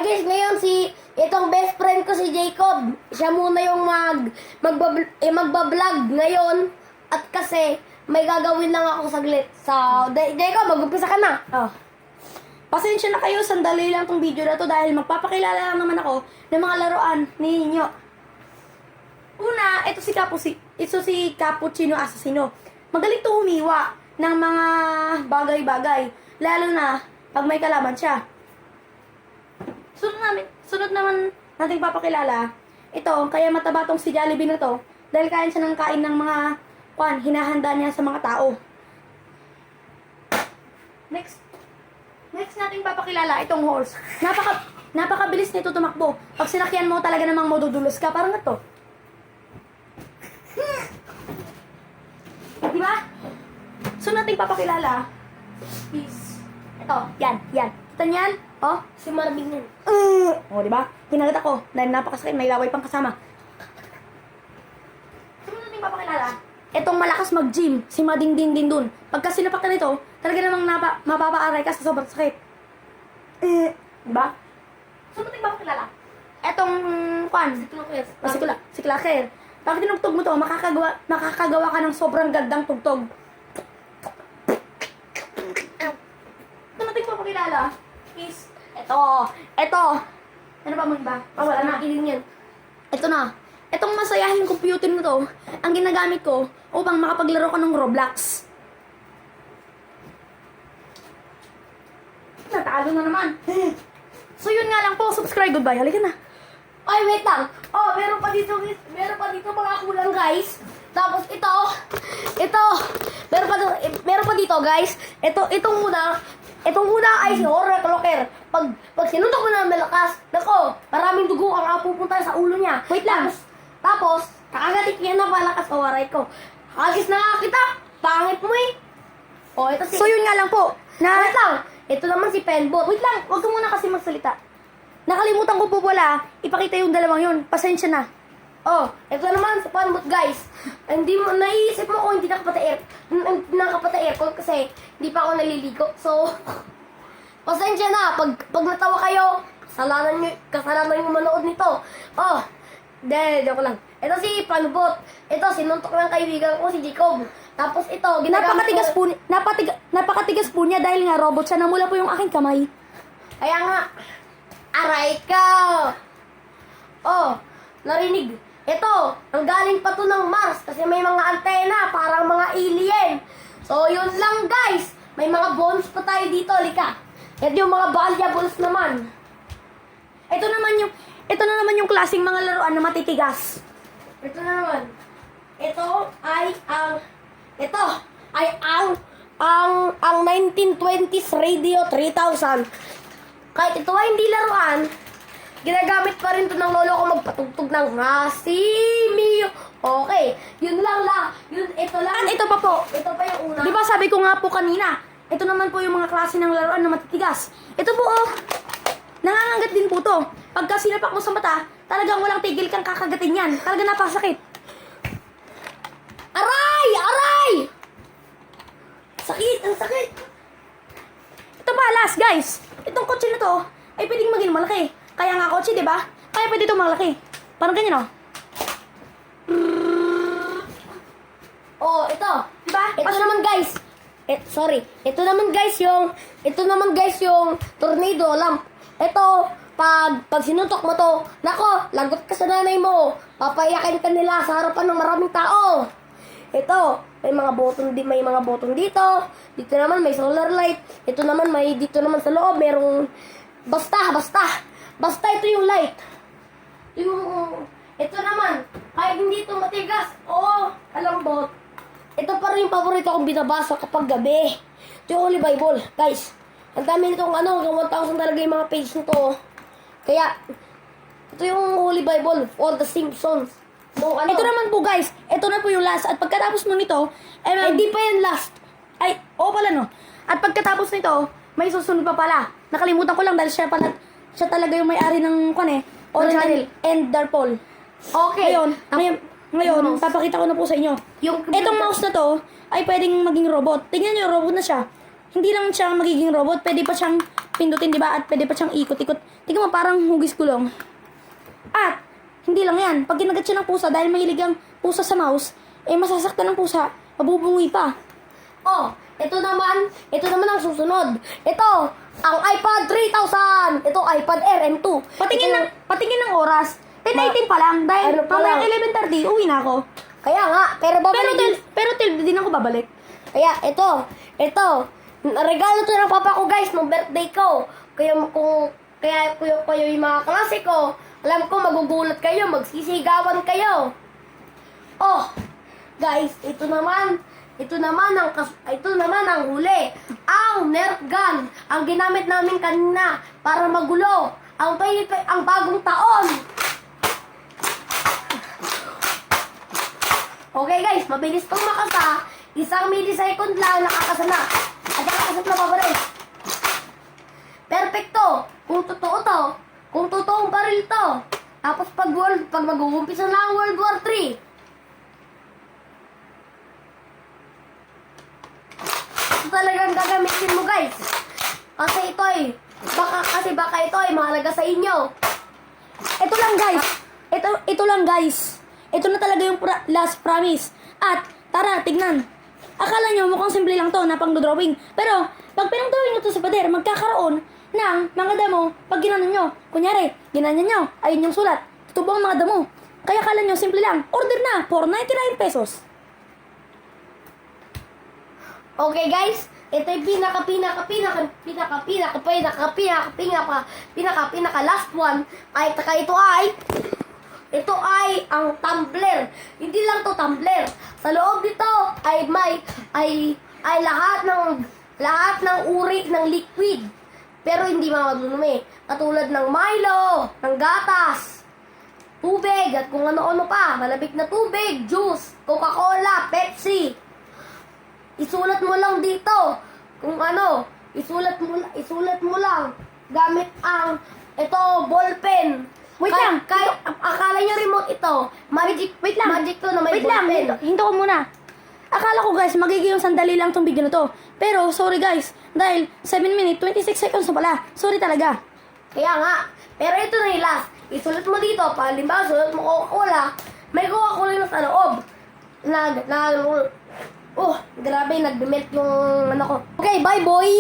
guys, ngayon itong best friend ko si Jacob, siya muna yung magbablog ngayon at kasi may gagawin lang ako saglit. So, Jacob, mag-umpisa ka na. Oh. Pasensya na kayo, sandali lang tong video na to dahil magpapakilala lang naman ako ng mga laruan ninyo. Una, ito si Cappuccino Assassino. Magaling to humiwa ng mga bagay-bagay, lalo na pag may kalaban siya. Sunod naman nating papakilala, ito, kaya mataba tong si Jollibee na to, dahil kaya siya ng kain ng mga hinahanda niya sa mga tao. Next nating papakilala, itong horse. Napakabilis nito tumakbo. Pag sinakyan mo, talaga namang madudulos ka. Parang ito. Diba? So nating papakilala is, ito, yan. Kita niyan? Oh, Si Marvin yan. oh, diba? Kinagat ako dahil napakasakit, may laway pang kasama. Sunod nating papakilala, etong malakas mag-gym, si Madingding din dun. Pagka sinapak ka nito, talaga namang mapapaaray ka sa sobrang sakit. Diba? Sunod nating papakilala, etong si Clacker. Pag tinugtog mo to, makakagawa ka ng sobrang gandang tugtog. Sunod nating papakilala is Ito. Ano ba mo ba? Wala na, iling yan. Ito na. Itong masayahing computer na to, ang ginagamit ko upang makapaglaro ko ng Roblox. Natalo na naman. So yun nga lang po, subscribe, goodbye. Halika na. Ay, wait lang. Oh, meron pa dito mga kulang, guys. Tapos meron pa dito, guys. Itong una ay si Horror Clocker. Pag sinuntok mo na malakas, nako, maraming dugo ang pupunta sa ulo niya. Wait lang. Tapos kakagatik niya na malakas sa waray ko. Hagis na nga kita. Pangit mo eh. Oh, ito si... So yun nga lang po. Wait lang. Ito naman si Penbot. Wait lang, wag ka muna kasi magsalita. Nakalimutan ko po pala, ipakita yung dalawang yun. Pasensya na. Oh, ito naman si Penbot, guys. Hindi mo, naiisip mo kung hindi nakapata aircon kasi hindi pa ako naliligo. So, pasensya na. Pag natawa kayo, kasalanan nyo manood nito. Oh, joke lang. Ito si Penbot. Ito, sinuntok ng kaibigan ko si Jacob. Tapos ito, Napakatigas po niya dahil nga robot siya. Namula po yung aking kamay. Kaya nga, aray ka! Oh, narinig. Ito, ang galing pa to ng Mars kasi may mga antena, parang mga alien. So, yun lang guys. May mga bones pa tayo dito, lika. Ito yung mga valuables naman. Ito na naman yung klaseng mga laruan na matitigas. Ito na naman. Ito ay ang 1920s Radio 3000. Kahit ito ay hindi laruan, ginagamit pa rin to ng lolo ko magpatugtog ng Hasimio. Okay, ito lang. At ito pa po. Ito pa yung una. Di ba sabi ko nga po kanina, ito naman po yung mga klase ng laruan na matitigas. Ito po oh, nangangagat din po to. Pagka sinapak mo sa mata, talagang walang tigil kang kakagatin yan. Talagang napakasakit. Aray! Ang sakit. Ito pa, last guys. Itong kotse na to, ay pwedeng maging malaki. Kaya nga kotse, di ba? Kaya pwede itong malaki. Parang ganyan oh. Oh, ito. Diba? Ito naman guys. Ito naman guys yung tornado lamp. Ito, pag sinuntok mo to, nako, lagot ka sa nanay mo. Papayakin ka nila sa harapan ng maraming tao. Ito, may mga button dito. Dito naman may solar light. Dito naman sa loob merong basta ito yung light. Ito naman, kahit hindi ito matigas, kalambot. Ito pa rin yung paborito kong binabasa kapag gabi. Ito yung Holy Bible. Guys, ang dami nitong hanggang 1,000 talaga yung mga page nito. Kaya, ito yung Holy Bible, all the Simpsons. Ito naman po guys, ito na po yung last. At pagkatapos mo nito, Hindi pa yan last. ay, pala no. At pagkatapos nito, may susunod pa pala. Nakalimutan ko lang dahil siya talaga yung may-ari ng channel. Enderpol. Okay. Ngayon, papakita ko na po sa inyo. Itong mouse na to, ay pwedeng maging robot. Tingnan nyo, robot na siya. Hindi lang siya magiging robot, pwede pa siyang pindutin, di ba? At pwede pa siyang ikot-ikot. Tingnan mo, parang hugis gulong. At, hindi lang yan. Pag kinagat siya ng pusa, dahil mahilig ang pusa sa mouse, eh masasaktan ng pusa, mabubungi pa. Oh, ito naman ang susunod. Ito, ang iPad 3000. Ito, iPad Air M2. Patingin ng oras. 10:18 pa lang. Dahil Ano pa lang? mamaya 11:30, uwi na ako. Kaya nga, pero babalik Pero till din ako babalik. Kaya ito, regalo to ng papa ko guys, nung birthday ko. Kaya yung mga klase ko, alam ko magugulat kayo, magsisigawan kayo. Oh, guys, ito naman ang huli. Ang Nerf gun, ang ginamit namin kanina para magulo. Ang bagong taon. Okay guys, mabilis tong makasa. 1 millisecond lang nakakasa na. At nakakasat na pa ba rin? Perfecto. Kung totoo to, kung totoong baril to. Tapos pag mag-uumpisa na ang World War 3. Ito talagang gagamitin mo guys. Kasi baka ito ay mahalaga sa inyo. Ito lang guys. Ito lang guys. Ito na talaga yung last promise. At tara, tignan. Akala nyo mukhang simple lang to na pang drawing. Pero pag pinagdrawing nyo to sa pader, magkakaroon ng mga damo pag ginanon nyo. Kunyari, ginanyan nyo, ayun yung sulat. Tutubo ang mga damo. Kaya akala nyo simple lang. Order na for 99 pesos. Okay guys, ito yung pinaka last one. Ito ay ang tumbler. Hindi lang to tumbler. Sa loob nito ay lahat ng uri ng liquid. Pero hindi madumi. Katulad ng Milo, ng gatas, tubig, at kung ano-ano pa. Malamig na tubig, juice, Coca-Cola, Pepsi. Isulat mo lang dito. Kung ano, isulat mo lang gamit ang ballpen. Wait lang. Akala nyo remote ito. Wait lang. Magic to na may Wait lang, ballpen. hinto ko muna. Akala ko guys, magiging sandali lang tong video na to. Pero, sorry guys, dahil 7 minutes, 26 seconds na pala. Sorry talaga. Kaya nga. Pero ito na yung last. Isulat mo dito. Palimbawa, sulat mo Coca-Cola. May Coca-Cola na sa loob. Grabe, nag-melt yung ano ko. Okay, bye boy!